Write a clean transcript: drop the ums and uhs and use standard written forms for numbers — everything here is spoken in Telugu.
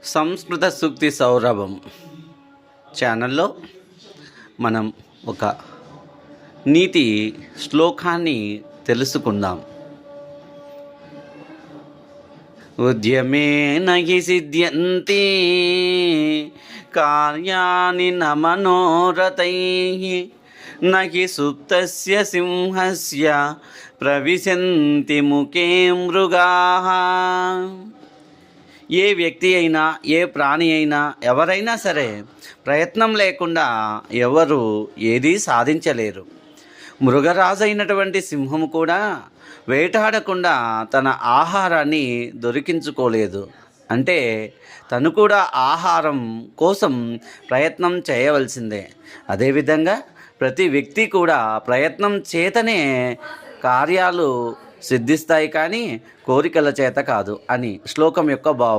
సంస్కృత సూక్తి సౌరభం ఛానల్లో మనం ఒక నీతి శ్లోకాన్ని తెలుసుకుందాం. ఉద్యమేన హి సిద్ధ్యంతి కార్యాణి న మనోరథైః నహి సుప్తస్య సింహస్య ప్రవిశంతి ముఖే మృగాః. ఏ వ్యక్తి అయినా, ఏ ప్రాణి అయినా, ఎవరైనా సరే ప్రయత్నం లేకుండా ఎవరు ఏదీ సాధించలేరు. మృగరాజు అయినటువంటి సింహము కూడా వేటాడకుండా తన ఆహారాన్ని దొరికించుకోలేదు. అంటే తను కూడా ఆహారం కోసం ప్రయత్నం చేయవలసిందే. అదేవిధంగా ప్రతి వ్యక్తి కూడా ప్రయత్నం చేతనే కార్యాలు సిద్ధిస్తాయి, కానీ కోరికల చేత కాదు అని శ్లోకం యొక్క భావం.